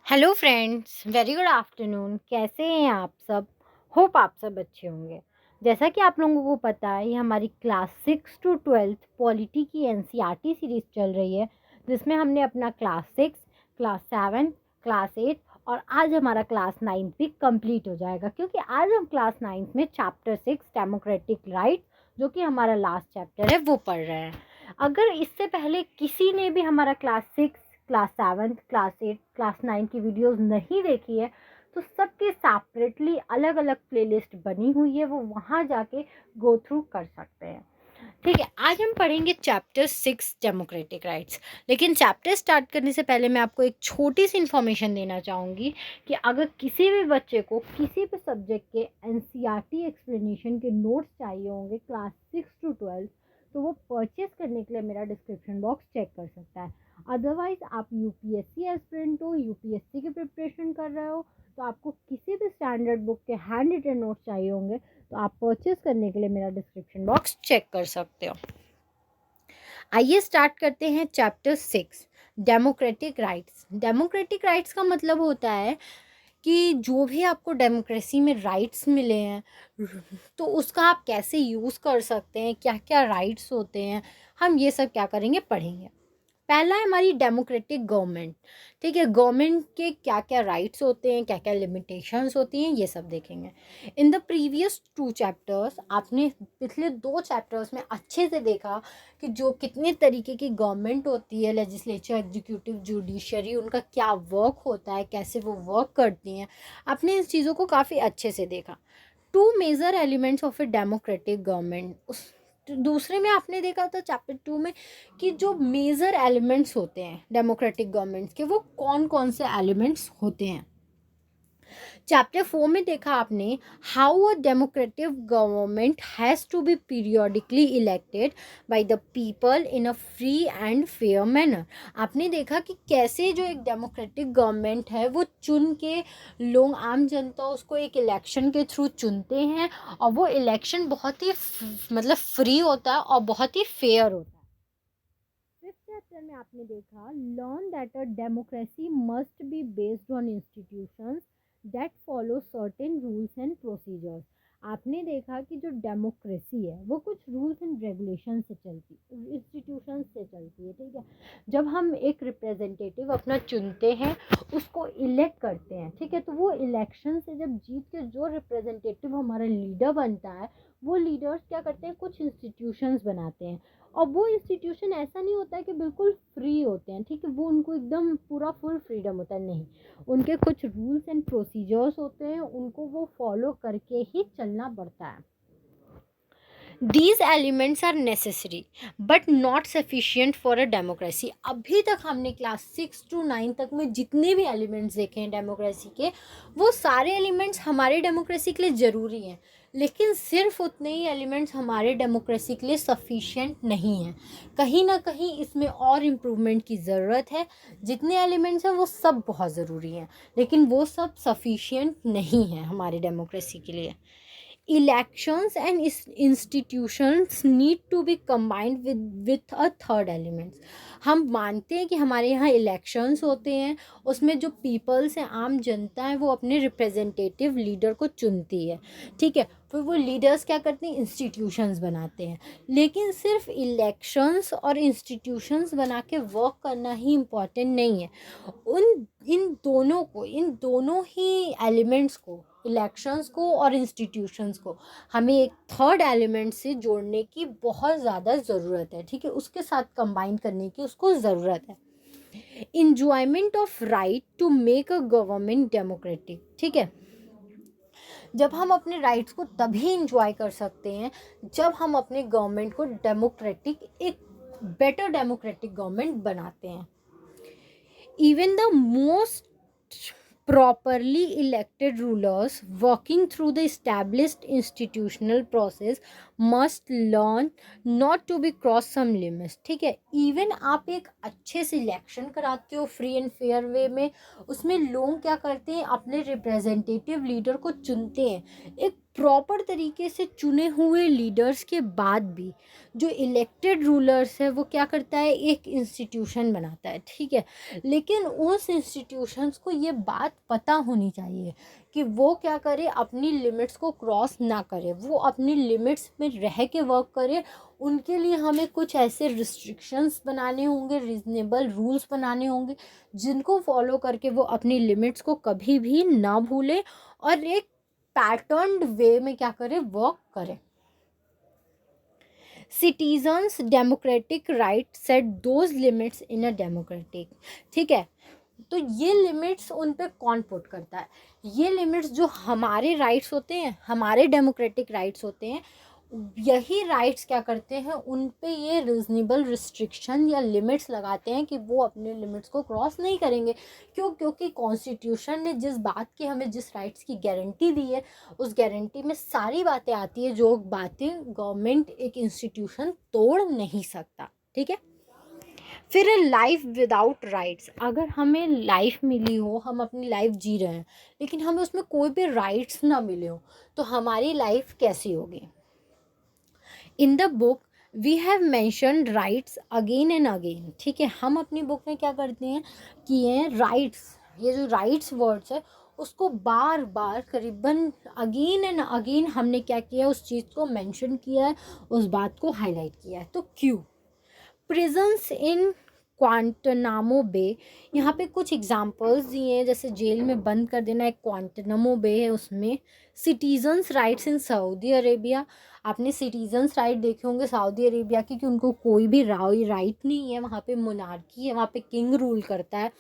Hello friends, very good afternoon. कैसे हैं आप सब? होप आप सब अच्छे होंगे। जैसा कि आप लोगों को पता है, ये हमारी क्लास 6 to 12 पॉलिटी की एनसीईआरटी सीरीज़ चल रही है, जिसमें हमने अपना क्लास 6, क्लास 7, क्लास 8 और आज हमारा क्लास 9 भी कंप्लीट हो जाएगा, क्योंकि आज हम क्लास 9 में चैप्टर 6 डेमोक्रेटिक राइट, जो कि हमारा लास्ट चैप्टर है, वो पढ़ रहे हैं। अगर इससे पहले किसी ने भी हमारा क्लास 6, क्लास 7, क्लास 8, क्लास 9 की वीडियोस नहीं देखी है, तो सबके सेपरेटली अलग अलग प्लेलिस्ट बनी हुई है, वो वहाँ जाके गो थ्रू कर सकते हैं। ठीक है, आज हम पढ़ेंगे चैप्टर 6 डेमोक्रेटिक राइट्स। लेकिन चैप्टर स्टार्ट करने से पहले मैं आपको एक छोटी सी इन्फॉर्मेशन देना चाहूँगी कि अगर किसी भी बच्चे को किसी भी सब्जेक्ट के एनसीईआरटी एक्सप्लेनेशन के नोट्स चाहिए होंगे क्लास 6 to 12, तो वो परचेस करने के लिए मेरा डिस्क्रिप्शन बॉक्स चेक कर सकता है। अदरवाइज आप यूपीएससी एस्पिरेंट हो, यूपीएससी की प्रिपरेशन कर रहे हो, तो आपको किसी भी स्टैंडर्ड बुक के हैंड रिटन नोट्स चाहिए होंगे, तो आप परचेस करने के लिए मेरा डिस्क्रिप्शन बॉक्स चेक कर सकते हो। आइए स्टार्ट करते हैं chapter 6 democratic rights. Democratic rights का मतलब होता है कि जो भी आपको डेमोक्रेसी में राइट्स मिले हैं, तो उसका आप कैसे यूज़ कर सकते हैं, क्या क्या राइट्स होते हैं, हम ये सब क्या करेंगे, पढ़ेंगे। पहला है हमारी डेमोक्रेटिक गवर्नमेंट। ठीक है, गवर्नमेंट के क्या क्या राइट्स होते हैं, क्या क्या लिमिटेशंस होती हैं, ये सब देखेंगे। इन द प्रीवियस 2 चैप्टर्स आपने पिछले 2 चैप्टर्स में अच्छे से देखा कि जो कितने तरीके की गवर्नमेंट होती है, लेजिस्लेचर, एग्जीक्यूटिव, जुडिशरी, उनका क्या वर्क होता है, कैसे वो वर्क करती हैं। आपने इस चीज़ों को काफ़ी अच्छे से देखा। 2 major elements of a democratic government, उस दूसरे में आपने देखा था चैप्टर 2 में कि जो मेजर एलिमेंट्स होते हैं डेमोक्रेटिक गवर्नमेंट्स के, वो कौन कौन से एलिमेंट्स होते हैं। चैप्टर 4 में देखा आपने how a democratic government has to be periodically elected by the people in a free and fair manner. आपने देखा कि कैसे जो एक डेमोक्रेटिक गवर्नमेंट है, वो चुन के लोग, आम जनता उसको एक इलेक्शन के थ्रू चुनते हैं, और वो इलेक्शन बहुत ही मतलब फ्री होता है और बहुत ही फेयर होता है। फिफ्थ चैप्टर में आपने देखा learn that a democracy must be based on institutions that follow certain rules and procedures. आपने देखा कि जो डेमोक्रेसी है वो कुछ रूल्स एंड रेगुलेशन से चलती, इंस्टीट्यूशन से चलती है। ठीक है, जब हम एक रिप्रेजेंटेटिव अपना चुनते हैं, उसको इलेक्ट करते हैं, ठीक है, तो वो इलेक्शन से जब जीत के जो रिप्रेजेंटेटिव हमारा लीडर बनता है, वो लीडर्स क्या करते हैं, कुछ इंस्टीट्यूशंस बनाते हैं। और वो इंस्टीट्यूशन ऐसा नहीं होता है कि बिल्कुल फ्री होते हैं, ठीक है, वो उनको एकदम पूरा फुल फ्रीडम होता है, नहीं, उनके कुछ रूल्स एंड प्रोसीजर्स होते हैं, उनको वो फॉलो करके ही चलना पड़ता है। These elements are necessary but not sufficient for a democracy। अभी तक हमने क्लास 6 to 9 तक में जितने भी एलिमेंट्स देखे हैं डेमोक्रेसी के, वो सारे एलिमेंट्स हमारे डेमोक्रेसी के लिए ज़रूरी हैं, लेकिन सिर्फ उतने ही एलिमेंट्स हमारे डेमोक्रेसी के लिए सफिशिएंट नहीं हैं। कहीं ना कहीं इसमें और इम्प्रूवमेंट की ज़रूरत है। जितने एलिमेंट्स हैं वो सब बहुत ज़रूरी हैं, लेकिन वो सब सफिशिएंट नहीं हैं हमारे डेमोक्रेसी के लिए। Elections and institutions need to be combined with a third element। हम मानते हैं कि हमारे यहाँ इलेक्शंस होते हैं, उसमें जो पीपल्स हैं, आम जनता है, वो अपने रिप्रेजेंटेटिव लीडर को चुनती है। ठीक है, फिर वो लीडर्स क्या करते हैं, इंस्टीट्यूशंस बनाते हैं। लेकिन सिर्फ इलेक्शंस और इंस्टीट्यूशंस बना के वर्क करना ही इम्पॉर्टेंट नहीं है। इन दोनों ही एलिमेंट्स को, इलेक्शंस को और इंस्टीट्यूशंस को, हमें एक थर्ड एलिमेंट से जोड़ने की बहुत ज़्यादा ज़रूरत है। ठीक है, उसके साथ कंबाइन करने की उसको ज़रूरत है। Enjoyment of right to make a government democratic. ठीक है, जब हम अपने राइट्स को तभी इंजॉय कर सकते हैं जब हम अपने गवर्नमेंट को डेमोक्रेटिक, एक बेटर डेमोक्रेटिक गवर्नमेंट बनाते हैं। Even the most properly elected rulers working through the established institutional process must learn not to be cross some limits, ठीक है। इवन आप एक अच्छे से इलेक्शन कराते हो फ्री एंड फेयर वे में, उसमें लोग क्या करते हैं, अपने रिप्रेजेंटेटिव लीडर को चुनते हैं। एक प्रॉपर तरीके से चुने हुए लीडर्स के बाद भी जो इलेक्टेड रूलर्स है वो क्या करता है, एक इंस्टीट्यूशन बनाता है, ठीक है। लेकिन उस इंस्टीट्यूशंस को ये बात पता होनी चाहिए कि वो क्या करे, अपनी लिमिट्स को क्रॉस ना करे, वो अपनी लिमिट्स में रह के वर्क करे। उनके लिए हमें कुछ ऐसे रिस्ट्रिक्शंस बनाने होंगे, रीजनेबल रूल्स बनाने होंगे, जिनको फॉलो करके वो अपनी लिमिट्स को कभी भी ना भूले और एक पैटर्न्ड वे में क्या करे, वर्क करे। Citizens democratic right set those limits in a democratic, ठीक है। तो ये लिमिट्स उन पे कौन पुट करता है, ये लिमिट्स जो हमारे राइट्स होते हैं, हमारे डेमोक्रेटिक राइट्स होते हैं, यही राइट्स क्या करते हैं, उन पे ये रीजनेबल रिस्ट्रिक्शन या लिमिट्स लगाते हैं कि वो अपने लिमिट्स को क्रॉस नहीं करेंगे। क्यों? क्योंकि कॉन्स्टिट्यूशन ने जिस बात की, हमें जिस राइट्स की गारंटी दी है, उस गारंटी में सारी बातें आती है जो बातें गवर्नमेंट, एक इंस्टीट्यूशन तोड़ नहीं सकता, ठीक है। फिर लाइफ विदाउट राइट्स, अगर हमें लाइफ मिली हो, हम अपनी लाइफ जी रहे हैं, लेकिन हमें उसमें कोई भी राइट्स ना मिले हो, तो हमारी लाइफ कैसी होगी। In the book we have mentioned rights again and again, ठीक है। हम अपनी बुक में क्या करते हैं कि ये राइट्स, ये जो राइट्स वर्ड्स है, उसको बार बार करीबन अगेन एंड अगेन हमने क्या किया, उस चीज़ को मेंशन किया है, उस बात को हाईलाइट किया है। तो क्यों? प्रिजन्स इन क्वांटनामो बे, यहाँ पे कुछ एग्जांपल्स दिए हैं, जैसे जेल में बंद कर देना, एक क्वांटनामो बे है उसमें। Citizens rights in Saudi Arabia, आपने सिटीजन्स राइट देखे होंगे सऊदी अरेबिया की, कि उनको कोई भी राइट नहीं है, वहाँ पे मोनार्की है, वहाँ पे किंग रूल करता है।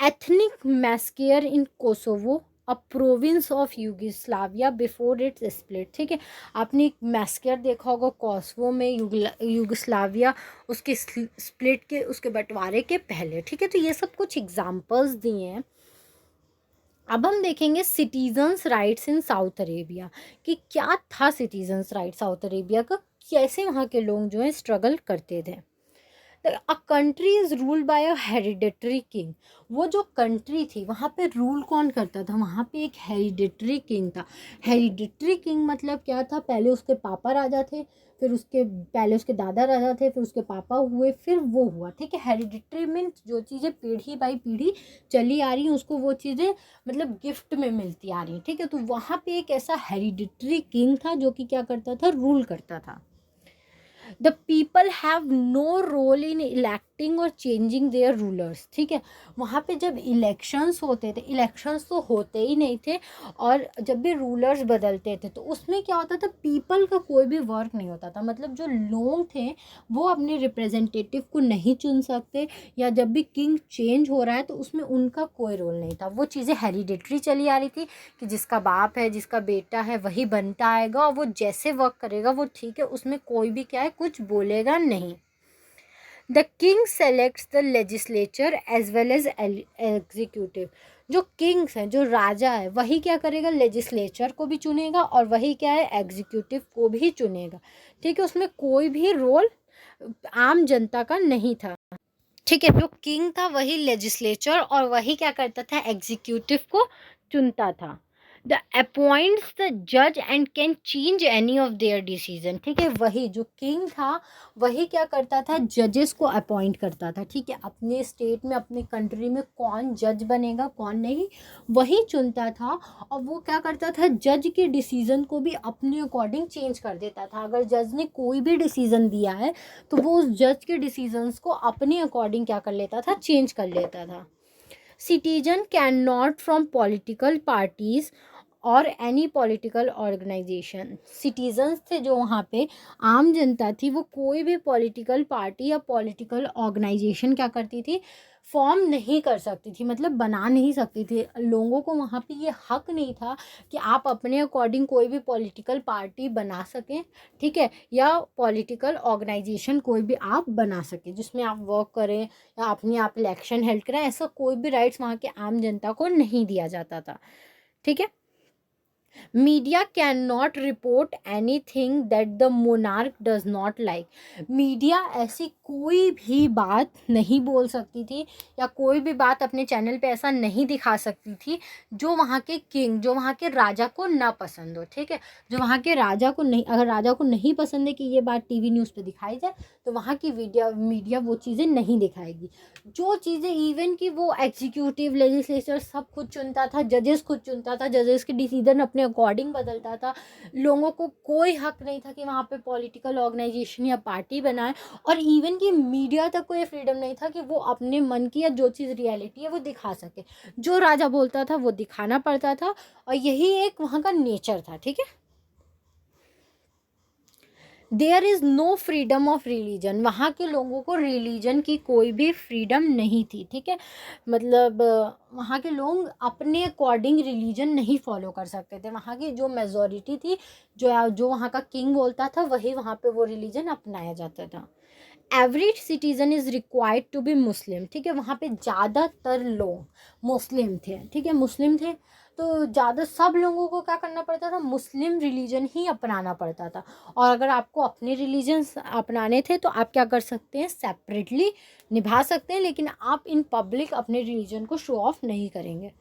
Ethnic massacre in Kosovo, a province of Yugoslavia before it's split, ठीक है। आपने एक मैस्केयर देखा होगा कोसोवो में, यूगोस्लाविया उसके स्प्लिट के, उसके बंटवारे के पहले, ठीक है। तो ये सब कुछ एग्जांपल्स दिए हैं। अब हम देखेंगे सिटीजन्स राइट्स इन साउथ अरेबिया, कि क्या था सिटीजन्स राइट साउथ अरेबिया का, कैसे वहाँ के लोग जो है स्ट्रगल करते थे। A country is ruled by a hereditary king, वो जो कंट्री थी वहाँ पे रूल कौन करता था, वहाँ पे एक हेरिडेटरी किंग था। हेरिडेटरी किंग मतलब क्या था, पहले उसके पापा राजा थे, फिर उसके पहले उसके दादा राजा थे, फिर उसके पापा हुए, फिर वो हुआ, ठीक है। हेरिडेटरी मीन्स जो चीज़ें पीढ़ी बाई पीढ़ी चली आ रही हैं, उसको वो चीज़ें मतलब गिफ्ट में मिलती आ रही हैं, ठीक है। तो वहाँ पे एक ऐसा हेरिडेटरी किंग था जो कि क्या करता था, रूल करता था। The people have no role in electing और चेंजिंग देयर रूलर्स, ठीक है। वहाँ पे जब इलेक्शंस होते थे, इलेक्शंस तो होते ही नहीं थे, और जब भी रूलर्स बदलते थे तो उसमें क्या होता था, पीपल का कोई भी वर्क नहीं होता था। मतलब जो लोग थे वो अपने रिप्रेजेंटेटिव को नहीं चुन सकते, या जब भी किंग चेंज हो रहा है तो उसमें उनका कोई रोल नहीं था। वो चीज़ें हेरिडेटरी चली आ रही थी कि जिसका बाप है, जिसका बेटा है, वही बनता आएगा, और वो जैसे वर्क करेगा वो ठीक है, उसमें कोई भी क्या है, कुछ बोलेगा नहीं। The king selects the legislature as well as executive, जो किंग्स हैं, जो राजा है, वही क्या करेगा, लेजिस्लेचर को भी चुनेगा, और वही क्या है, एग्जीक्यूटिव को भी चुनेगा, ठीक है। उसमें कोई भी रोल आम जनता का नहीं था, ठीक है। जो किंग था वही लेजिस्लेचर, और वही क्या करता था, एग्जीक्यूटिव को चुनता था। द अपॉइंट्स द जज and can change any of their decision, ठीक है। वही जो किंग था वही क्या करता था, जजेस को अपॉइंट करता था, ठीक है। अपने स्टेट में, अपने कंट्री में कौन जज बनेगा कौन नहीं, वही चुनता था। और वो क्या करता था, जज के डिसीजन को भी अपने अकॉर्डिंग चेंज कर देता था। अगर जज ने कोई भी डिसीजन दिया है तो वो उस जज के डिसीजंस को अपने अकॉर्डिंग क्या कर लेता था, चेंज कर लेता था। Citizen can not from political parties और एनी पॉलिटिकल ऑर्गेनाइजेशन, सिटीजन्स थे जो वहाँ पे, आम जनता थी, वो कोई भी पॉलिटिकल पार्टी या पॉलिटिकल ऑर्गेनाइजेशन क्या करती थी, फॉर्म नहीं कर सकती थी, मतलब बना नहीं सकती थी। लोगों को वहाँ पे ये हक नहीं था कि आप अपने अकॉर्डिंग कोई भी पॉलिटिकल पार्टी बना सकें, ठीक है, या पॉलिटिकल ऑर्गेनाइजेशन कोई भी आप बना सकें जिसमें आप वर्क करें, या अपने आप इलेक्शन हेल्ड करें। ऐसा कोई भी राइट्स वहाँ के आम जनता को नहीं दिया जाता था, ठीक है। Media can not report any thing that the monarch does not like. Media ऐसी कोई भी बात नहीं बोल सकती थी या कोई भी बात अपने चैनल पे ऐसा नहीं दिखा सकती थी जो वहाँ के किंग, जो वहाँ के राजा को ना पसंद हो। ठीक है, जो वहाँ के राजा को नहीं, अगर राजा को नहीं पसंद है कि ये बात टीवी न्यूज़ पे दिखाई जाए तो वहाँ की मीडिया वो चीज़ें नहीं दिखाएगी। जो चीज़ें इवन कि वो एग्जीक्यूटिव लेजिस्लेचर सब खुद चुनता था, जजेस खुद चुनता था, जजेस के डिसीजन अपने अकॉर्डिंग बदलता था। लोगों को कोई हक नहीं था कि वहाँ पे पॉलिटिकल ऑर्गेनाइजेशन या पार्टी बनाए, और इवन कि मीडिया तक को ये फ्रीडम नहीं था कि वो अपने मन की या जो चीज़ रियलिटी है वो दिखा सके। जो राजा बोलता था वो दिखाना पड़ता था, और यही एक वहाँ का नेचर था। ठीक है, there is no freedom of religion. वहाँ के लोगों को रिलीजन की कोई भी फ्रीडम नहीं थी। ठीक है, मतलब वहाँ के लोग अपने अकॉर्डिंग रिलीजन नहीं फॉलो कर सकते थे। वहाँ की जो मेजॉरिटी थी, जो जो वहाँ का किंग बोलता था वही वहाँ पे वो रिलीजन अपनाया जाता था। Average citizen is required to be Muslim. ठीक है, वहाँ पे ज़्यादातर लोग मुस्लिम थे। ठीक है, मुस्लिम थे तो ज़्यादा सब लोगों को क्या करना पड़ता था, मुस्लिम रिलीजन ही अपनाना पड़ता था। और अगर आपको अपने रिलीजन अपनाने थे तो आप क्या कर सकते हैं, सेपरेटली निभा सकते हैं, लेकिन आप इन पब्लिक अपने रिलीजन को शो ऑफ नहीं करेंगे।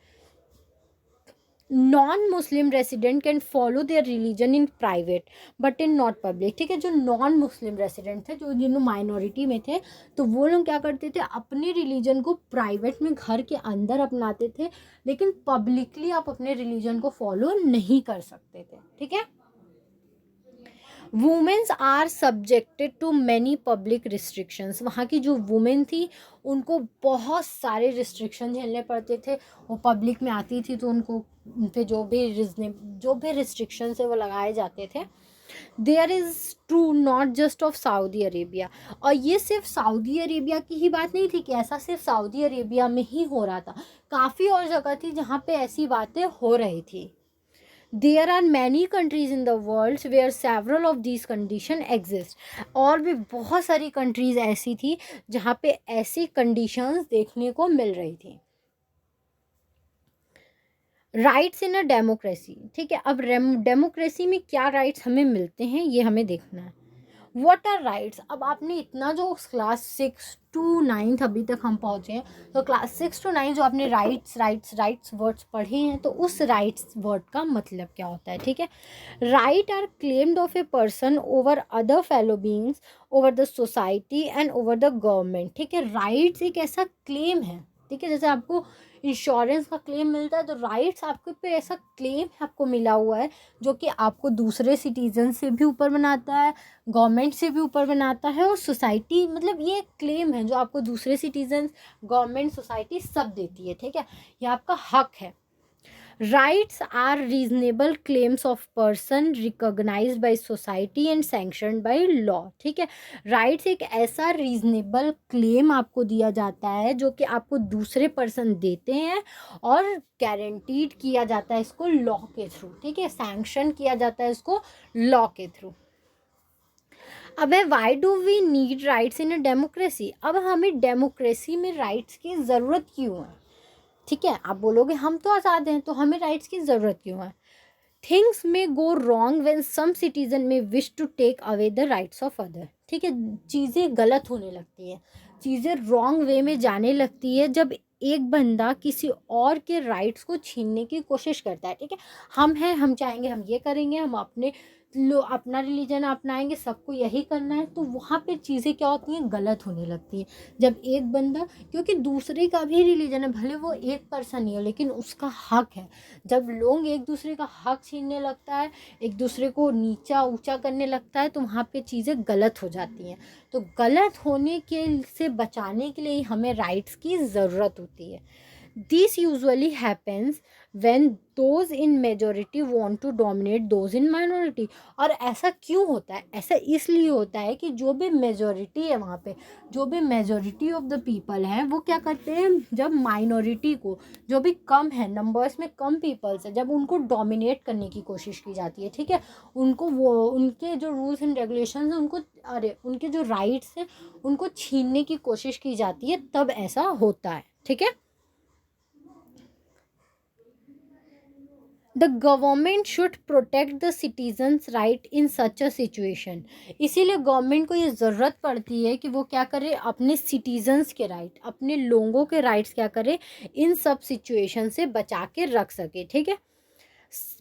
Non Muslim resident can follow their religion in private but in not public. ठीक है, जो नॉन मुस्लिम रेसिडेंट थे, जो जिन्होंने माइनॉरिटी में थे, तो वो लोग क्या करते थे, अपने रिलीजन को प्राइवेट में घर के अंदर अपनाते थे, लेकिन पब्लिकली आप अपने रिलीजन को फॉलो नहीं कर सकते थे। ठीक है, women's are subjected to many public restrictions. वहाँ की जो वुमेन थी उनको बहुत सारे रिस्ट्रिक्शन झेलने पड़ते थे। वो पब्लिक में आती थी तो उनको उन पे जो भी रिस्ट्रिक्शंस है वो लगाए जाते थे। There is true not just of Saudi Arabia. और ये सिर्फ सऊदी अरेबिया की ही बात नहीं थी कि ऐसा सिर्फ सऊदी अरेबिया में ही हो रहा था, काफ़ी और जगह थी जहाँ पे ऐसी बातें हो रही थी। There are many countries in the world where several of these condition exist। और भी बहुत सारी कंट्रीज ऐसी थी जहाँ पे ऐसी कंडीशंस देखने को मिल रही थी। Rights in a democracy. ठीक है, अब डेमोक्रेसी में क्या राइट्स हमें मिलते हैं ये हमें देखना है। What are rights. अब आपने इतना जो क्लास 6 to 9 अभी तक हम पहुँचे हैं, तो क्लास 6 to 9 जो आपने राइट्स राइट्स राइट्स वर्ड्स पढ़े हैं, तो उस राइट्स वर्ड का मतलब क्या होता है। ठीक है, right are claimed of a person over other fellow beings, over the society and over the government. ठीक है, राइट्स एक ऐसा क्लेम है। ठीक है, जैसे आपको इंश्योरेंस का क्लेम मिलता है, तो राइट्स आपके पे ऐसा क्लेम आपको मिला हुआ है जो कि आपको दूसरे सिटीजन से भी ऊपर बनाता है, गवर्नमेंट से भी ऊपर बनाता है, और सोसाइटी, मतलब ये एक क्लेम है जो आपको दूसरे सिटीजन, गवर्नमेंट, सोसाइटी सब देती है। ठीक है, ये आपका हक है। Rights are reasonable claims of person recognised by society and sanctioned by law. ठीक है, राइट्स एक ऐसा रीजनेबल क्लेम आपको दिया जाता है जो कि आपको दूसरे पर्सन देते हैं, और गारंटीड किया जाता है इसको लॉ के थ्रू। ठीक है, सैंक्शन किया जाता है इसको लॉ के थ्रू। अब है, why do we need rights in a democracy. अब हमें डेमोक्रेसी में राइट्स की ज़रूरत क्यों है। ठीक है, आप बोलोगे हम तो आज़ाद हैं तो हमें राइट्स की ज़रूरत क्यों है। Things may go wrong when some citizen may wish to take away the rights of other. ठीक है, चीज़ें गलत होने लगती हैं, चीज़ें रॉन्ग वे में जाने लगती है जब एक बंदा किसी और के राइट्स को छीनने की कोशिश करता है। ठीक है, हम हैं, हम चाहेंगे हम ये करेंगे, हम अपना रिलीजन अपनाएंगे, सबको यही करना है, तो वहाँ पे चीज़ें क्या होती हैं, गलत होने लगती हैं। जब एक बंदा, क्योंकि दूसरे का भी रिलीजन है, भले वो एक पर्सन ही हो लेकिन उसका हक है, जब लोग एक दूसरे का हक छीनने लगता है, एक दूसरे को नीचा ऊंचा करने लगता है, तो वहाँ पे चीज़ें गलत हो जाती हैं। तो गलत होने के से बचाने के लिए हमें राइट्स की ज़रूरत होती है। This usually happens when those in majority want to dominate those in minority. और ऐसा क्यों होता है, ऐसा इसलिए होता है कि जो भी मेजॉरिटी है वहाँ पे, जो भी मेजॉरिटी ऑफ द पीपल हैं, वो क्या करते हैं, जब माइनॉरिटी को, जो भी कम है, नंबर्स में कम पीपल्स है, जब उनको डोमिनेट करने की कोशिश की जाती है, ठीक है, उनको वो उनके जो रूल्स एंड रेगुलेशंस हैं उनको, अरे उनके जो राइट्स हैं उनको छीनने की कोशिश की जाती है, तब ऐसा होता है। ठीक है, the government should protect the citizens right in such a situation. इसीलिए गवर्नमेंट को ये ज़रूरत पड़ती है कि वो क्या करे, अपने सिटीजन्स के राइट, अपने लोगों के राइट्स क्या करे, इन सब सिचुएशन से बचा के रख सके, ठीक है।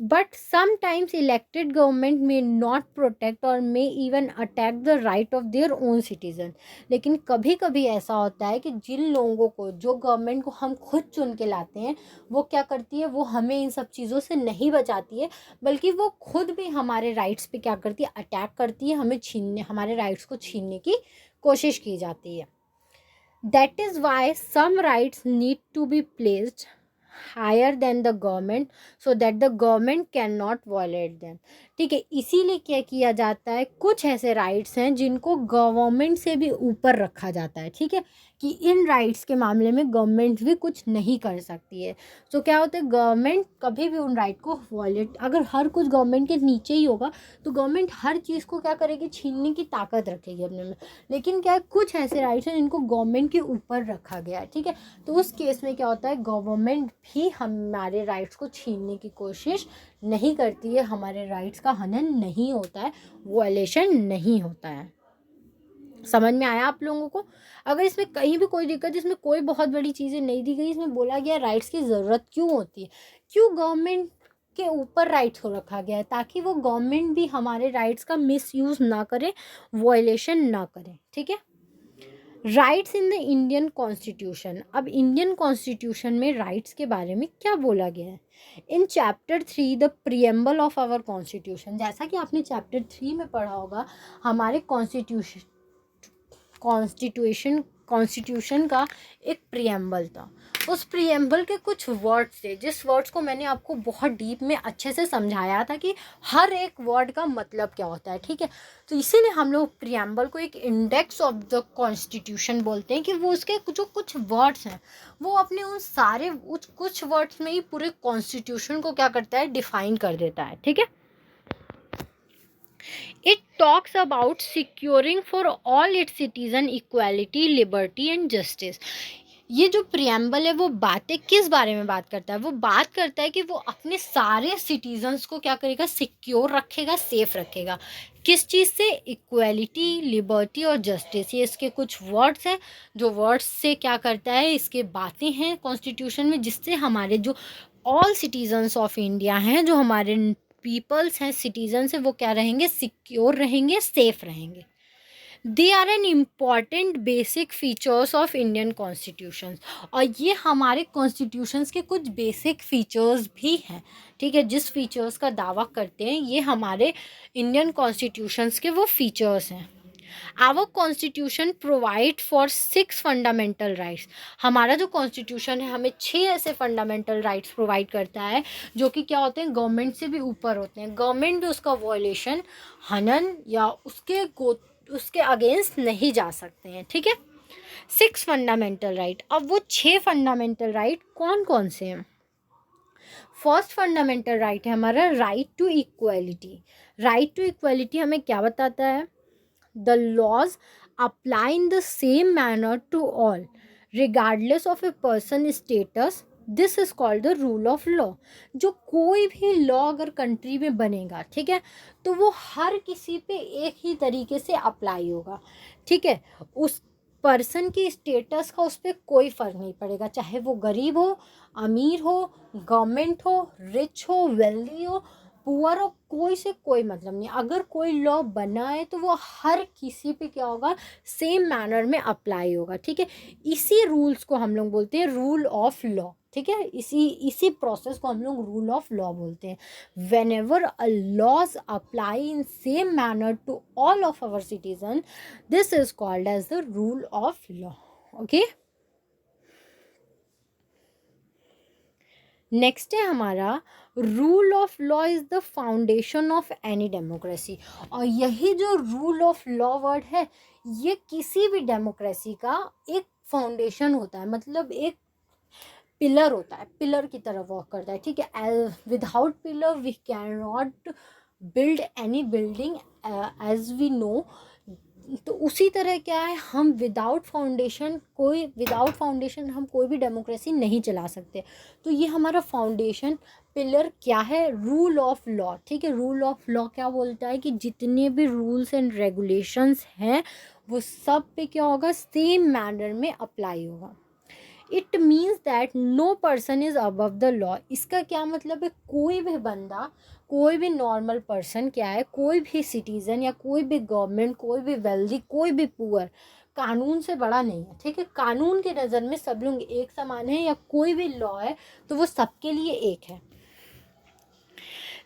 But sometimes elected government may not protect or may even attack the right of their own citizen। लेकिन कभी कभी ऐसा होता है कि जिन लोगों को, जो गवर्नमेंट को हम खुद चुन के लाते हैं, वो क्या करती है, वो हमें इन सब चीज़ों से नहीं बचाती है, बल्कि वो खुद भी हमारे राइट्स पे क्या करती है, अटैक करती है, हमें छीनने, हमारे राइट्स को छीनने की कोशिश की जाती है। That is why some rights need to be placed higher than the government so that the government cannot violate them। ठीक है, इसीलिए क्या किया जाता है, कुछ ऐसे राइट्स हैं जिनको गवर्नमेंट से भी ऊपर रखा जाता है, ठीक है, कि इन राइट्स के मामले में गवर्नमेंट भी कुछ नहीं कर सकती है। तो क्या होता है, गवर्नमेंट कभी भी उन राइट को वॉयलेट, अगर हर कुछ गवर्नमेंट के नीचे ही होगा तो गवर्नमेंट हर चीज़ को क्या करेगी, छीनने की ताकत रखेगी अपने में। लेकिन क्या है, कुछ ऐसे राइट्स हैं जिनको गवर्नमेंट के ऊपर रखा गया है, ठीक है। तो उस केस में क्या होता है, गवर्नमेंट भी हमारे राइट्स को छीनने की कोशिश नहीं करती है, हमारे राइट्स का हनन नहीं होता है, वॉयलेशन नहीं होता है। समझ में आया आप लोगों को? अगर इसमें कहीं भी कोई दिक्कत, इसमें कोई बहुत बड़ी चीज़ें नहीं दी गई, इसमें बोला गया राइट्स की ज़रूरत क्यों होती है, क्यों गवर्नमेंट के ऊपर राइट्स को रखा गया है, ताकि वो गवर्नमेंट भी हमारे राइट्स का मिसयूज़ ना करे, वॉयलेशन ना करे, ठीक है। Rights in the Indian constitution. अब इंडियन कॉन्स्टिट्यूशन में राइट्स के बारे में क्या बोला गया है? In chapter 3 the preamble of our constitution. जैसा कि आपने चैप्टर 3 में पढ़ा होगा, हमारे कॉन्स्टिट्यूशन का एक प्रियम्बल था। उस प्रियम्बल के कुछ वर्ड्स थे, जिस वर्ड्स को मैंने आपको बहुत डीप में अच्छे से समझाया था कि हर एक वर्ड का मतलब क्या होता है, ठीक है। तो इसीलिए हम लोग प्रियम्बल को एक इंडेक्स ऑफ द कॉन्स्टिट्यूशन बोलते हैं, कि वो उसके जो कुछ वर्ड्स हैं, वो अपने उन सारे कुछ वर्ड्स में ही पूरे कॉन्स्टिट्यूशन को क्या करता है, डिफाइन कर देता है, ठीक है। It talks about securing for all its citizen equality, liberty and justice। ये जो प्रियम्बल है वो बातें किस बारे में बात करता है, वो बात करता है कि वो अपने सारे सिटीजन्स को क्या करेगा, सिक्योर रखेगा, सेफ रखेगा। किस चीज़ से? इक्वालिटी, लिबर्टी और जस्टिस। ये इसके कुछ वर्ड्स हैं, जो वर्ड्स से क्या करता है, इसके बातें हैं कॉन्स्टिट्यूशन में, जिससे हमारे जो ऑल सिटीजन्स ऑफ इंडिया हैं, जो हमारे पीपल्स हैं, सिटीजन्स हैं, वो क्या रहेंगे, सिक्योर रहेंगे, सेफ रहेंगे। They are an important basic features of Indian constitution. और ये हमारे कॉन्स्टिट्यूशंस के कुछ बेसिक फीचर्स भी हैं, ठीक है। जिस फीचर्स का दावा करते हैं, ये हमारे इंडियन कॉन्स्टिट्यूशंस के वो फीचर्स हैं। Our constitution provide for 6 fundamental rights. हमारा जो कॉन्स्टिट्यूशन है, हमें 6 ऐसे फंडामेंटल राइट्स प्रोवाइड करता है, जो कि क्या होते हैं, गवर्नमेंट से भी ऊपर होते हैं। गवर्नमेंट भी उसका वॉयलेशन, हनन या उसके अगेंस्ट नहीं जा सकते हैं, ठीक है। 6 फंडामेंटल राइट। अब वो 6 फंडामेंटल राइट कौन कौन से हैं? फर्स्ट फंडामेंटल राइट है हमारा right to equality. Right to equality हमें क्या बताता है? The laws apply in the same manner to all, regardless of a person's status. This is called the rule of law। जो कोई भी लॉ अगर कंट्री में बनेगा, ठीक है, तो वो हर किसी पे एक ही तरीके से अप्लाई होगा, ठीक है। उस पर्सन की स्टेटस का उस पर कोई फ़र्क नहीं पड़ेगा, चाहे वो गरीब हो, अमीर हो, गवर्नमेंट हो, रिच हो, वेल्दी हो, पुअर हो, कोई से कोई मतलब नहीं। अगर कोई लॉ बना है तो वो हर किसी पे क्या होगा, सेम मैनर में अप्लाई होगा, ठीक है। इसी रूल्स को हम लोग बोलते हैं रूल ऑफ लॉ, ठीक है। इसी प्रोसेस को हम लोग रूल ऑफ लॉ बोलते हैं। Whenever a laws apply in same manner to all of our citizen, this is called as the rule of law, okay. Next है हमारा rule of law is the foundation of any democracy. और यही जो rule of law word है, ये किसी भी democracy का एक फाउंडेशन होता है, मतलब एक पिलर होता है, पिलर की तरह वर्क करता है, ठीक है। Without pillar we can not build any building, as we know तो उसी तरह क्या है, हम विदाउट फाउंडेशन हम कोई भी डेमोक्रेसी नहीं चला सकते। तो ये हमारा फाउंडेशन पिलर क्या है, रूल ऑफ लॉ। ठीक है, रूल ऑफ लॉ क्या बोलता है कि जितने भी रूल्स एंड रेगुलेशंस हैं वो सब पे क्या होगा, सेम मैनर में अप्लाई होगा। It means that no person is above the law. इसका क्या मतलब है, कोई भी बंदा, कोई भी नॉर्मल पर्सन क्या है, कोई भी सिटीजन या कोई भी गवर्नमेंट, कोई भी वेल्दी, कोई भी पुअर कानून से बड़ा नहीं है। ठीक है, कानून की नज़र में सब लोग एक समान है, या कोई भी लॉ है तो वो सबके लिए एक है।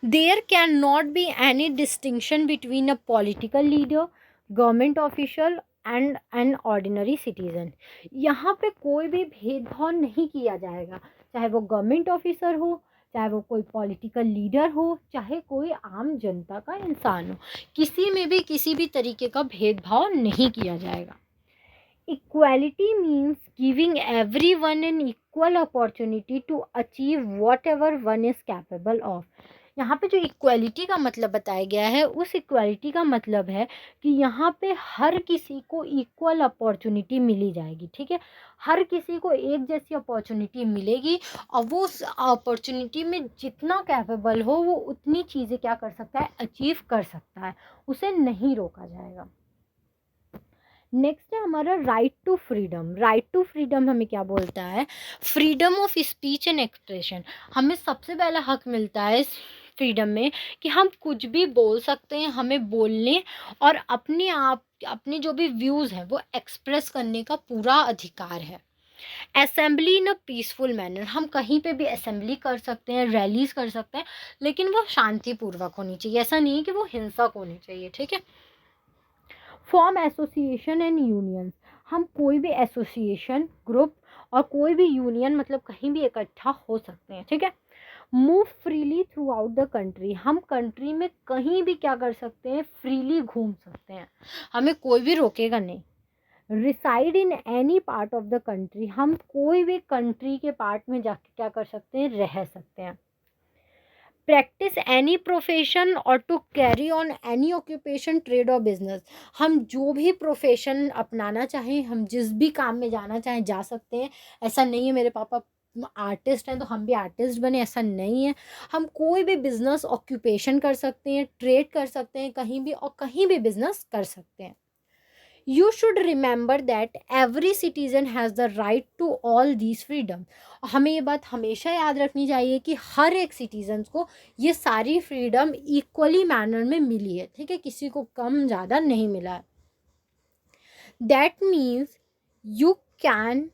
There can not be any distinction between a political leader, government official and an ordinary citizen. यहाँ पे कोई भी भेदभाव नहीं किया जाएगा, चाहे वो गवर्नमेंट ऑफिसर हो, चाहे वो कोई पॉलिटिकल लीडर हो, चाहे कोई आम जनता का इंसान हो, किसी में भी किसी भी तरीके का भेदभाव नहीं किया जाएगा। Equality means giving everyone an equal opportunity to achieve whatever one is capable of. यहाँ पे जो इक्वालिटी का मतलब बताया गया है, उस इक्वालिटी का मतलब है कि यहाँ पे हर किसी को इक्वल अपॉर्चुनिटी मिली जाएगी। ठीक है, हर किसी को एक जैसी अपॉर्चुनिटी मिलेगी, और वो उस अपॉर्चुनिटी में जितना कैपेबल हो वो उतनी चीज़ें क्या कर सकता है, अचीव कर सकता है, उसे नहीं रोका जाएगा। नेक्स्ट है हमारा right to freedom. Right to freedom हमें क्या बोलता है, freedom of speech and expression. हमें सबसे पहला हक मिलता है फ्रीडम में कि हम कुछ भी बोल सकते हैं, हमें बोलने और अपने जो भी व्यूज़ हैं वो एक्सप्रेस करने का पूरा अधिकार है। Assembly in a peaceful manner, हम कहीं पे भी असेंबली कर सकते हैं, रैलीज कर सकते हैं, लेकिन वो शांतिपूर्वक होनी चाहिए, ऐसा नहीं है कि वो हिंसक होनी चाहिए। ठीक है, फॉर्म एसोसिएशन एंड यूनियंस, हम कोई भी एसोसिएशन, ग्रुप और कोई भी यूनियन मतलब कहीं भी इकट्ठा हो सकते हैं। ठीक है, move freely through out the country, हम कंट्री में कहीं भी क्या कर सकते हैं, फ्रीली घूम सकते हैं, हमें कोई भी रोकेगा नहीं। Reside in any part of the country, हम कोई भी कंट्री के पार्ट में जाके क्या कर सकते हैं, रह सकते हैं। प्रैक्टिस एनी प्रोफेशन और to carry on any occupation, trade और बिजनेस, हम जो भी प्रोफेशन अपनाना चाहें, हम जिस भी काम में जाना चाहें जा सकते हैं। ऐसा नहीं है मेरे पापा आर्टिस्ट हैं तो हम भी आर्टिस्ट बने, ऐसा नहीं है। हम कोई भी बिजनेस ऑक्यूपेशन कर सकते हैं, ट्रेड कर सकते हैं कहीं भी, और कहीं भी बिजनेस कर सकते हैं। You should remember that every citizen has the right to all these freedom। हमें ये बात हमेशा याद रखनी चाहिए कि हर एक सिटीजन्स को ये सारी फ्रीडम इक्वली मैनर में मिली है। ठीक है, किसी को कम ज़्यादा नहीं मिला है। That means you can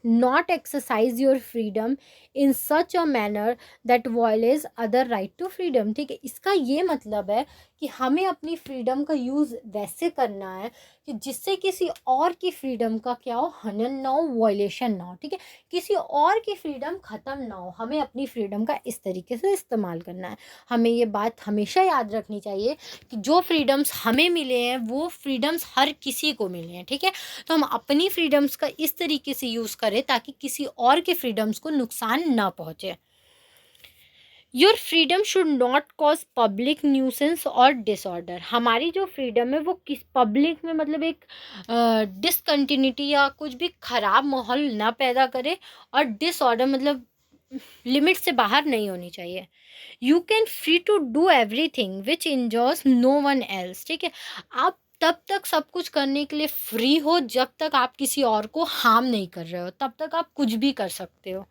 not exercise your freedom in such a manner that violates other right to freedom। ठीक है, इसका ये मतलब है कि हमें अपनी फ्रीडम का यूज़ वैसे करना है कि जिससे किसी और की फ्रीडम का क्या हो, हनन ना हो, वायलेशन ना हो। ठीक है, किसी और की फ्रीडम ख़त्म ना हो, हमें अपनी फ्रीडम का इस तरीके से इस्तेमाल करना है। हमें ये बात हमेशा याद रखनी चाहिए कि जो फ्रीडम्स हमें मिले हैं वो फ्रीडम्स हर किसी को मिले हैं। ठीक है, तो हम अपनी फ्रीडम्स का इस तरीके से यूज़ करें ताकि किसी और के फ्रीडम्स को नुकसान ना पहुँचे। Your freedom should not cause public nuisance और डिसऑर्डर, हमारी जो फ्रीडम है वो किस पब्लिक में मतलब एक डिसकंटिन्यूटी या कुछ भी ख़राब माहौल ना पैदा करे, और डिसऑर्डर मतलब लिमिट से बाहर नहीं होनी चाहिए। You can free to do everything which enjoys no one else. ठीक है, आप तब तक सब कुछ करने के लिए फ्री हो जब तक आप किसी और को हार्म नहीं कर रहे हो, तब तक आप कुछ भी कर सकते हो।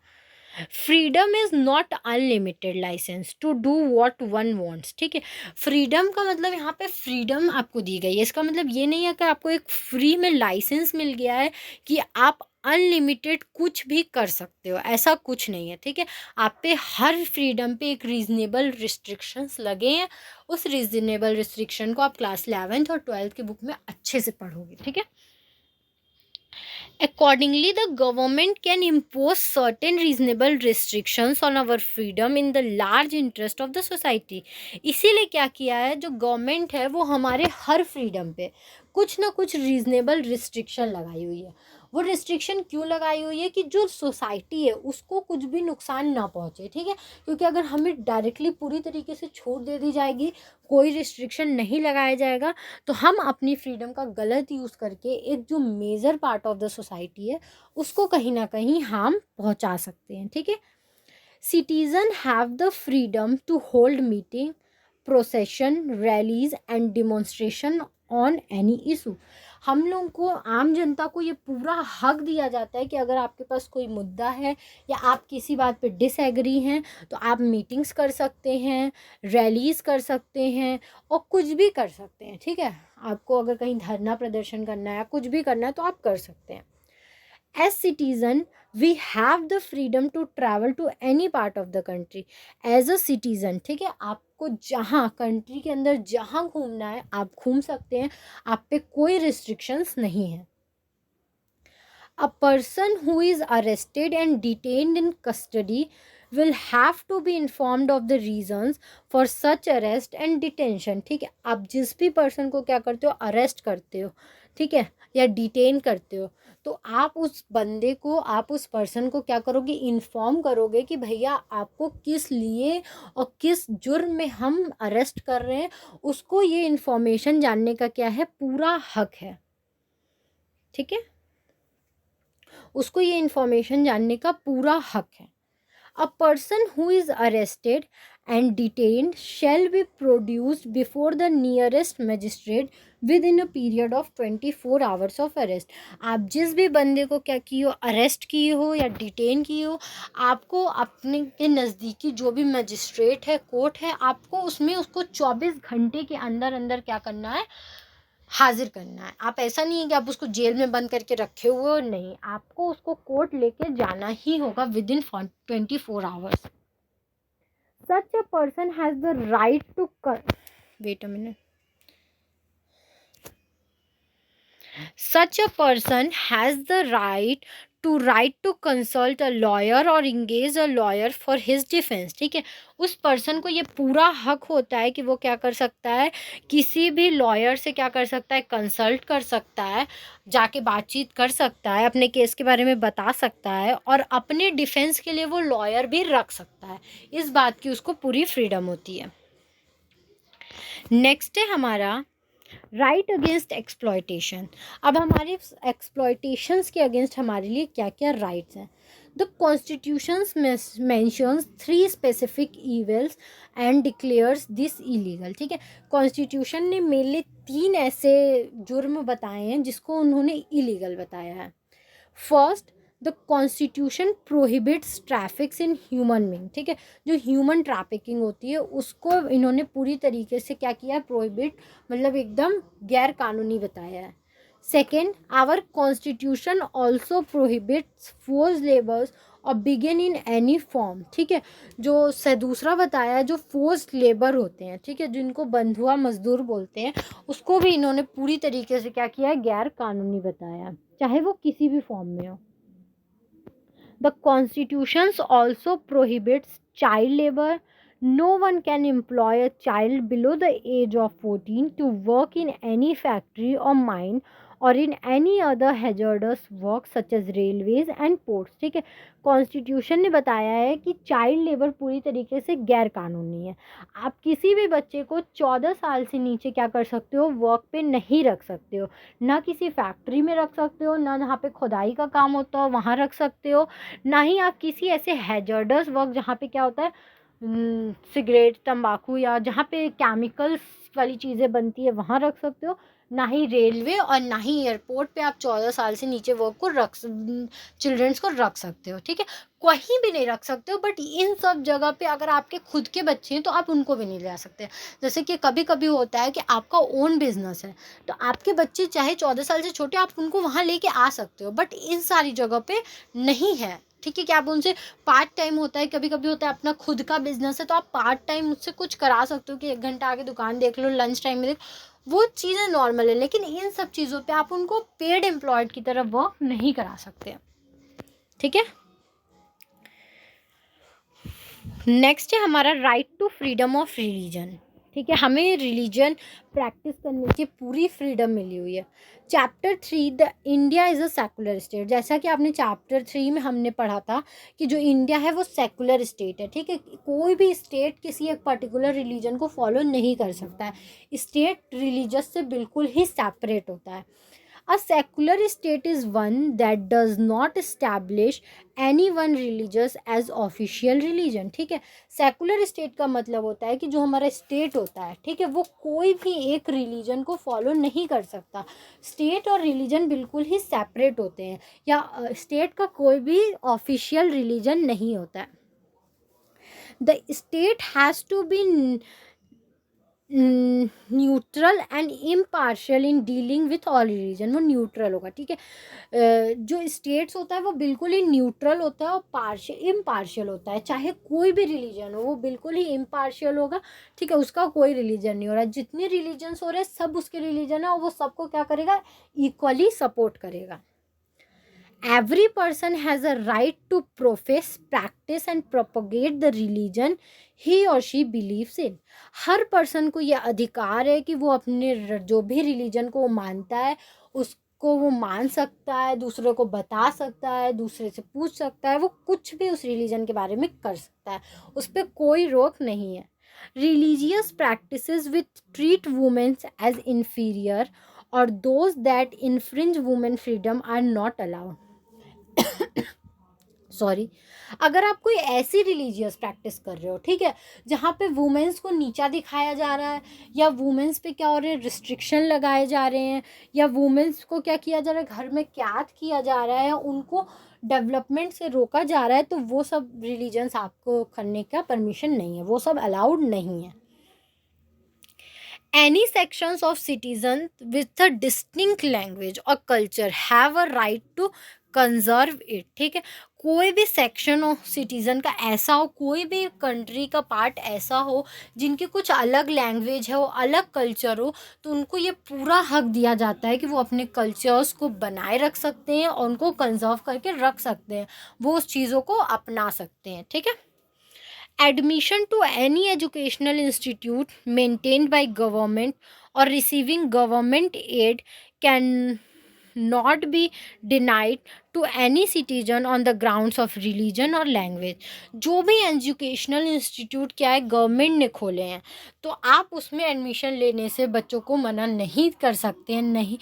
Freedom is not unlimited licence to do what one wants. ठीक है, फ्रीडम का मतलब यहाँ पे फ्रीडम आपको दी गई है, इसका मतलब ये नहीं है कि आपको एक फ्री में लाइसेंस मिल गया है कि आप अनलिमिटेड कुछ भी कर सकते हो, ऐसा कुछ नहीं है। ठीक है, आप पे हर फ्रीडम पे एक रीजनेबल रिस्ट्रिक्शंस लगे हैं, उस रीजनेबल रिस्ट्रिक्शन को आप क्लास 11th और 12th की बुक में अच्छे से पढ़ोगे। ठीक है, accordingly the government can impose certain reasonable restrictions on our freedom in the large interest of the society। इसीलिए क्या किया है, जो गवर्नमेंट है वो हमारे हर फ्रीडम पे कुछ ना कुछ रीजनेबल रिस्ट्रिक्शन लगाई हुई है। वो रिस्ट्रिक्शन क्यों लगाई हुई है कि जो सोसाइटी है उसको कुछ भी नुकसान ना पहुंचे, ठीक है। क्योंकि अगर हमें डायरेक्टली पूरी तरीके से छूट दे दी जाएगी, कोई रिस्ट्रिक्शन नहीं लगाया जाएगा, तो हम अपनी फ्रीडम का गलत यूज़ करके एक जो major part of the society है उसको कहीं ना कहीं हार्म पहुंचा सकते हैं, ठीक है। Citizens have the freedom to hold meeting, procession, rallies and demonstration on any issue. हम लोगों को, आम जनता को ये पूरा हक दिया जाता है कि अगर आपके पास कोई मुद्दा है या आप किसी बात पे डिसएग्री हैं तो आप मीटिंग्स कर सकते हैं, रैलीज कर सकते हैं और कुछ भी कर सकते हैं, ठीक है। आपको अगर कहीं धरना प्रदर्शन करना है या कुछ भी करना है तो आप कर सकते हैं। As citizen, we have the freedom to travel to any part of the country. As a citizen, ठीक है, आपको जहाँ कंट्री के अंदर जहाँ घूमना है आप घूम सकते हैं, आप पे कोई रिस्ट्रिक्शंस नहीं है। A person who is arrested and detained in custody will have to be informed of the reasons for such arrest and detention, ठीक है। आप जिस भी पर्सन को क्या करते हो, अरेस्ट करते हो, ठीक है, या डिटेन करते हो, तो आप उस बंदे को, आप उस पर्सन को क्या करोगे, इन्फॉर्म करोगे कि भैया आपको किस लिए और किस जुर्म में हम अरेस्ट कर रहे हैं। उसको ये इन्फॉर्मेशन जानने का क्या है, पूरा हक है, ठीक है। उसको ये इन्फॉर्मेशन जानने का पूरा हक है। A person who is arrested and detained shall be produced before the nearest magistrate within a period of 24 hours of arrest. आप जिस भी बंदे को क्या किए हो, अरेस्ट किए हो या डिटेन किए हो, आपको अपने के नज़दीकी जो भी मजिस्ट्रेट है, कोर्ट है, आपको उसमें उसको 24 घंटे के अंदर अंदर क्या करना है, हाजिर करना है। आप ऐसा नहीं है कि आप उसको जेल में बंद करके रखे हुए हो, नहीं, आपको उसको कोर्ट लेके जाना ही होगा within 24 hours. Such a person has the right to wait a minute Such a person has the right to consult a lawyer or engage a lawyer for his defense, ठीक है। उस person को ये पूरा हक होता है कि वो क्या कर सकता है, किसी भी लॉयर से क्या कर सकता है, कंसल्ट कर सकता है, जाके बातचीत कर सकता है, अपने केस के बारे में बता सकता है और अपने डिफेंस के लिए वो लॉयर भी रख सकता है। इस बात की उसको पूरी फ्रीडम होती है। नेक्स्ट है हमारा राइट अगेंस्ट एक्सप्लॉयटेशन। अब हमारे एक्सप्लॉयटेशंस के अगेंस्ट हमारे लिए क्या क्या राइट्स हैं। The constitutions mentions 3 specific evils and declares this illegal, ठीक है। कॉन्स्टिट्यूशन ने मेरे लिए 3 ऐसे जुर्म बताए हैं जिसको उन्होंने इलीगल बताया है। First, the constitution prohibits traffics in human being, ठीक है। जो ह्यूमन ट्रैफिकिंग होती है उसको इन्होंने पूरी तरीके से क्या किया है, प्रोहिबिट, मतलब एकदम गैर कानूनी बताया है। Second, our constitution also prohibits force labours और बिगिन इन एनी फॉर्म, ठीक है। जो दूसरा बताया है, जो फोर्स लेबर होते हैं, ठीक है, जिनको बंधुआ मजदूर बोलते हैं, उसको भी इन्होंने पूरी तरीके से क्या किया है, गैर कानूनी बताया है, चाहे वो किसी भी फॉर्म में हो। The Constitution also prohibits child labor. No one can employ a child below the age of 14 to work in any factory or mine or in any other hazardous work such as railways and ports, ठीक है। Constitution ने बताया है कि child labour पूरी तरीके से गैर कानूनी है। आप किसी भी बच्चे को 14 साल से नीचे क्या कर सकते हो, वर्क पे नहीं रख सकते हो, ना किसी फैक्ट्री में रख सकते हो, ना जहाँ पे खुदाई का काम होता हो वहाँ रख सकते हो, ना ही आप किसी ऐसे हैजर्डस वर्क जहाँ पे क्या होता है, सिगरेट, तंबाकू या जहाँ पे केमिकल्स वाली चीज़ें बनती है वहाँ रख सकते हो, ना ही रेलवे और ना ही एयरपोर्ट पे आप 14 साल से नीचे वर्क को चिल्ड्रंस को रख सकते हो, ठीक है। कहीं भी नहीं रख सकते हो, बट इन सब जगह पे अगर आपके खुद के बच्चे हैं तो आप उनको भी नहीं ले आ सकते। जैसे कि कभी कभी होता है कि आपका ओन बिजनेस है तो आपके बच्चे चाहे 14 साल से छोटे, आप उनको वहाँ लेके आ सकते हो, बट इन सारी जगह पे नहीं है, ठीक है। कि आप उनसे पार्ट टाइम होता है, कभी कभी होता है अपना खुद का बिजनेस है तो आप पार्ट टाइम उससे कुछ करा सकते हो कि 1 घंटा आके दुकान देख लो, लंच टाइम में देख, वो चीज़ें नॉर्मल है। लेकिन इन सब चीज़ों पे आप उनको पेड एम्प्लॉयड की तरह वर्क नहीं करा सकते, ठीक है। नेक्स्ट है हमारा right to freedom of religion. ठीक है, हमें रिलीजन प्रैक्टिस करने की पूरी फ्रीडम मिली हुई है। Chapter 3 the India is a secular state, जैसा कि आपने चैप्टर 3 में हमने पढ़ा था कि जो इंडिया है वो सेकुलर स्टेट है। ठीक है, कोई भी स्टेट किसी एक पर्टिकुलर रिलीजन को फॉलो नहीं कर सकता है। स्टेट रिलीजियस से बिल्कुल ही सेपरेट होता है। A secular state is one that does not establish any one religious as official religion। ठीक है, सेकुलर स्टेट का मतलब होता है कि जो हमारा स्टेट होता है, ठीक है, वो कोई भी एक रिलीजन को फॉलो नहीं कर सकता। स्टेट और रिलीजन बिल्कुल ही सेपरेट होते हैं, या स्टेट का कोई भी ऑफिशियल रिलीजन नहीं होता है। The state has to be neutral and impartial in dealing with all religion. वो न्यूट्रल होगा। ठीक है, जो स्टेट्स होता है वो बिल्कुल ही न्यूट्रल होता है और इम्पार्शियल होता है। चाहे कोई भी रिलीजन हो वो बिल्कुल ही इम्पार्शियल होगा। ठीक है, उसका कोई रिलीजन नहीं हो रहा है। जितने रिलीजन्स हो रहे हैं सब उसके रिलीजन है और वो सबको क्या करेगा, इक्वली सपोर्ट करेगा। Every person has a right to profess, practice and propagate the religion he or she believes in। Her person को यह अधिकार है कि वो अपने जो भी रिलीजन को वो मानता है उसको वो मान सकता है, दूसरे को बता सकता है, दूसरे से पूछ सकता है, वो कुछ भी उस रिलीजन के बारे में कर सकता है, उस पर कोई रोक नहीं है। Religious practices which treat women as inferior or those that infringe women freedom are not allowed। Sorry, अगर आप कोई ऐसी रिलीजियस प्रैक्टिस कर रहे हो, ठीक है, जहाँ पे वुमेन्स को नीचा दिखाया जा रहा है, या वुमेन्स पे क्या हो रहे हैं, रिस्ट्रिक्शन लगाए जा रहे हैं, या वुमेन्स को क्या किया जा रहा है, घर में कैद किया जा रहा है, या उनको डेवलपमेंट से रोका जा रहा है, तो वो सब रिलीजन्स आपको करने का परमिशन नहीं है, वो सब अलाउड नहीं है। Any sections of citizens with a distinct language or culture have a right to conserve it। ठीक है, कोई भी सेक्शन ऑफ सिटीज़न का ऐसा हो, कोई भी कंट्री का पार्ट ऐसा हो जिनकी कुछ अलग लैंग्वेज है, वो अलग कल्चर हो, तो उनको ये पूरा हक दिया जाता है कि वो अपने कल्चर्स को बनाए रख सकते हैं और उनको कंजर्व करके रख सकते हैं, वो उस चीज़ों को अपना सकते हैं। ठीक है, admission to any educational institute maintained by government or receiving government aid can not be denied to any citizen on the grounds of religion or language। जो भी एजुकेशनल इंस्टीट्यूट क्या है गवर्नमेंट ने खोले हैं, तो आप उसमें एडमिशन लेने से बच्चों को मना नहीं कर सकते हैं। नहीं,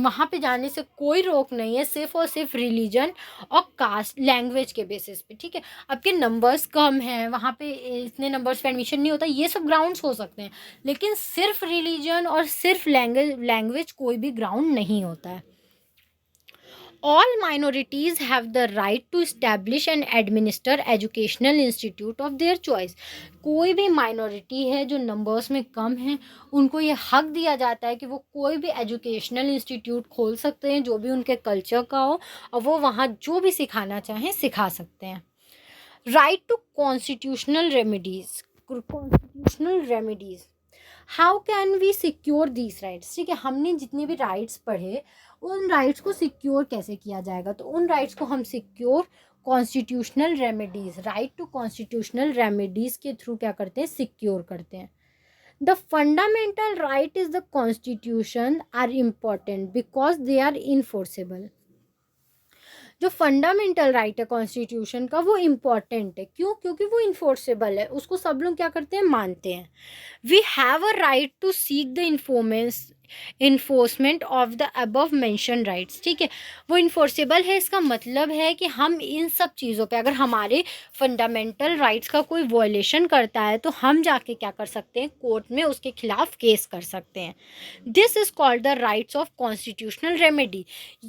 वहाँ पे जाने से कोई रोक नहीं है, सिर्फ और सिर्फ रिलीजन और कास्ट लैंग्वेज के बेसिस पे। ठीक है, आपके नंबर्स कम हैं, वहाँ पे इतने नंबर्स पे एडमिशन नहीं होता, ये सब ग्राउंड्स हो सकते हैं, लेकिन सिर्फ रिलीजन और सिर्फ लैंग्वेज कोई भी ग्राउंड नहीं होता है। All minorities have the right to establish and administer educational institute of their choice। कोई भी माइनॉरिटी है जो नंबर्स में कम है, उनको ये हक दिया जाता है कि वो कोई भी एजुकेशनल इंस्टीट्यूट खोल सकते हैं जो भी उनके कल्चर का हो, और वो वहाँ जो भी सिखाना चाहें सिखा सकते हैं। Right to constitutional remedies, how can we secure these rights. ठीक है, हमने जितने भी राइट्स पढ़े उन राइट्स को सिक्योर कैसे किया जाएगा, तो उन राइट्स को हम secure constitutional remedies, right to constitutional remedies के थ्रू क्या करते हैं, सिक्योर करते हैं। The fundamental right is the constitution are important because they are enforceable. जो फंडामेंटल राइट है कॉन्स्टिट्यूशन का वो इम्पॉर्टेंट है, क्यों, क्योंकि वो इन्फोर्सेबल है, उसको सब लोग क्या करते हैं, मानते हैं। We have a right to seek the enforcement of the above mention rights. ठीक है, वो इन्फोर्सेबल है, इसका मतलब है कि हम इन सब चीज़ों पे अगर हमारे फंडामेंटल राइट्स का कोई वायलेशन करता है तो हम जाके क्या कर सकते हैं, कोर्ट में उसके खिलाफ केस कर सकते हैं। This is called the rights of constitutional remedy.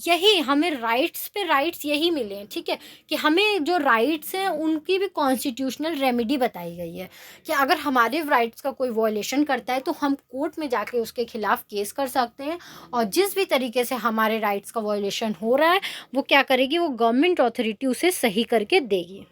यही हमें राइट्स पे राइट्स यही मिले हैं। ठीक है, कि हमें जो राइट्स हैं उनकी भी कॉन्स्टिट्यूशनल रेमेडी बताई गई है कि अगर हमारे राइट्स का कोई वायलेशन करता है तो हम कोर्ट में जाके उसके खिलाफ केस कर सकते हैं, और जिस भी तरीके से हमारे राइट्स का वायलेशन हो रहा है वो क्या करेगी, वो गवर्नमेंट अथॉरिटी उसे सही करके देगी।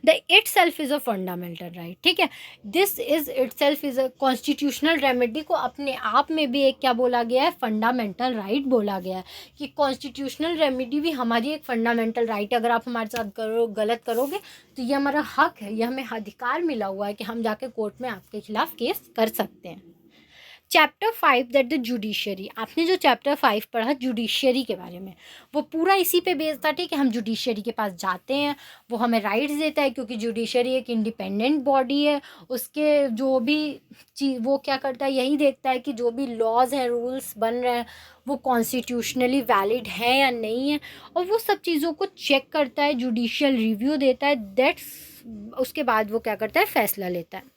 The it self is a fundamental right, ठीक है। This is it self is a constitutional remedy को अपने आप में भी एक क्या बोला गया है, फंडामेंटल राइट बोला गया है कि कॉन्स्टिट्यूशनल रेमेडी भी हमारी एक फंडामेंटल राइट है। अगर आप हमारे साथ गलत करोगे तो ये हमारा हक है, ये हमें अधिकार मिला हुआ है कि हम जाके कोर्ट में आपके खिलाफ केस कर सकते हैं। चैप्टर 5 दैट द जुडिशरी, आपने जो चैप्टर 5 पढ़ा जुडिशरी के बारे में, वो पूरा इसी पे बेस्ड था, ठीक है। हम जुडिशरी के पास जाते हैं, वो हमें राइट्स देता है क्योंकि जुडिशरी एक इंडिपेंडेंट बॉडी है। उसके जो भी चीज वो क्या करता है, यही देखता है कि जो भी लॉज हैं, रूल्स बन रहे हैं, वो कॉन्स्टिट्यूशनली वैलिड है या नहीं है, और वो सब चीज़ों को चेक करता है, जुडिशियल रिव्यू देता है। दैट्स उसके बाद वो क्या करता है, फैसला लेता है।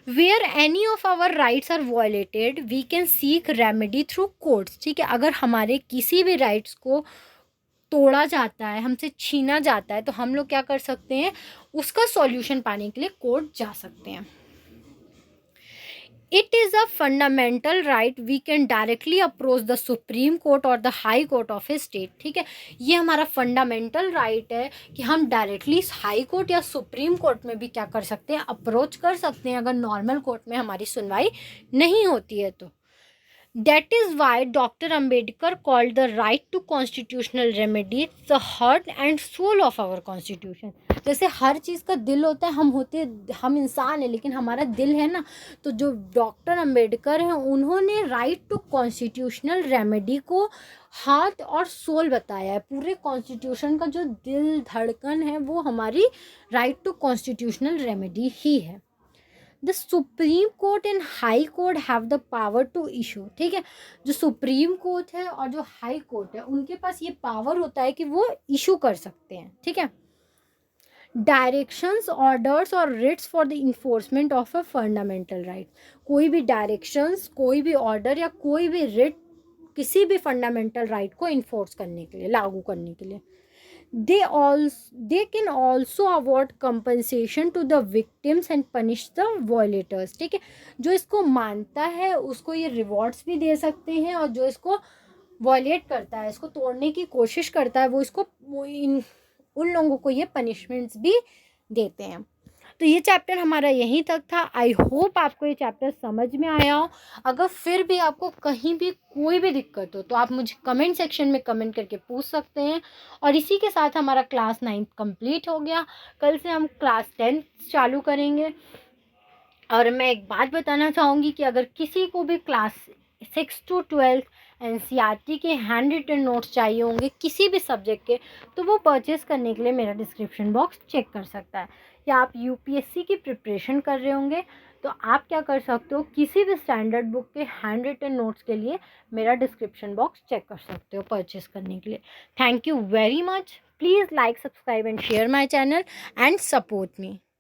Where any of our rights are violated we can seek remedy through courts, ठीक है। अगर हमारे किसी भी राइट्स को तोड़ा जाता है, हमसे छीना जाता है, तो हम लोग क्या कर सकते हैं, उसका सॉल्यूशन पाने के लिए कोर्ट जा सकते हैं। It is a fundamental right we can directly approach the supreme Court और the High Court of a state, ठीक है। ये हमारा फंडामेंटल राइट है कि हम डायरेक्टली हाई कोर्ट या सुप्रीम कोर्ट में भी क्या कर सकते हैं, अप्रोच कर सकते हैं, अगर नॉर्मल कोर्ट में हमारी सुनवाई नहीं होती है तो। That is why Dr. Ambedkar called the right to constitutional remedy the heart and soul of our constitution। जैसे हर चीज़ का दिल होता है, हम इंसान हैं लेकिन हमारा दिल है ना, तो जो डॉक्टर अंबेडकर हैं उन्होंने राइट टू कॉन्स्टिट्यूशनल रेमेडी को हार्ट और सोल बताया है। पूरे कॉन्स्टिट्यूशन का जो दिल धड़कन है वो हमारी राइट टू कॉन्स्टिट्यूशनल रेमेडी ही है। The supreme court and high court have the power to issue, ठीक है। जो सुप्रीम कोर्ट है और जो हाई कोर्ट है उनके पास ये पावर होता है कि वो इशू कर सकते हैं, ठीक है। डायरेक्शंस, ऑर्डर्स और Ritz for the enforcement of a fundamental right, कोई भी डायरेक्शंस, कोई भी ऑर्डर या कोई भी रिट किसी भी फंडामेंटल राइट को इन्फोर्स करने के लिए, लागू करने के लिए। they can also award compensation to the victims and punish the violators, ठीक है। जो इसको मानता है उसको ये रिवॉर्ड्स भी दे सकते हैं, और जो इसको वॉयलेट करता है, इसको तोड़ने की कोशिश करता है, उन लोगों को ये पनिशमेंट्स भी देते हैं। तो ये चैप्टर हमारा यहीं तक था। आई होप आपको ये चैप्टर समझ में आया हो। अगर फिर भी आपको कहीं भी कोई भी दिक्कत हो तो आप मुझे कमेंट सेक्शन में कमेंट करके पूछ सकते हैं। और इसी के साथ हमारा क्लास 9 कंप्लीट हो गया। कल से हम क्लास 10 चालू करेंगे। और मैं एक बात बताना चाहूँगी कि अगर किसी को भी क्लास 6 to 12 एनसीईआरटी के हैंड रिटन नोट्स चाहिए होंगे किसी भी सब्जेक्ट के, तो वो परचेज़ करने के लिए मेरा डिस्क्रिप्शन बॉक्स चेक कर सकता है। या आप यूपीएससी की प्रिपरेशन कर रहे होंगे तो आप क्या कर सकते हो, किसी भी स्टैंडर्ड बुक के हैंड रिटन नोट्स के लिए मेरा डिस्क्रिप्शन बॉक्स चेक कर सकते हो परचेज़ करने के लिए। Thank you very much. Please like, subscribe and share my channel and support me.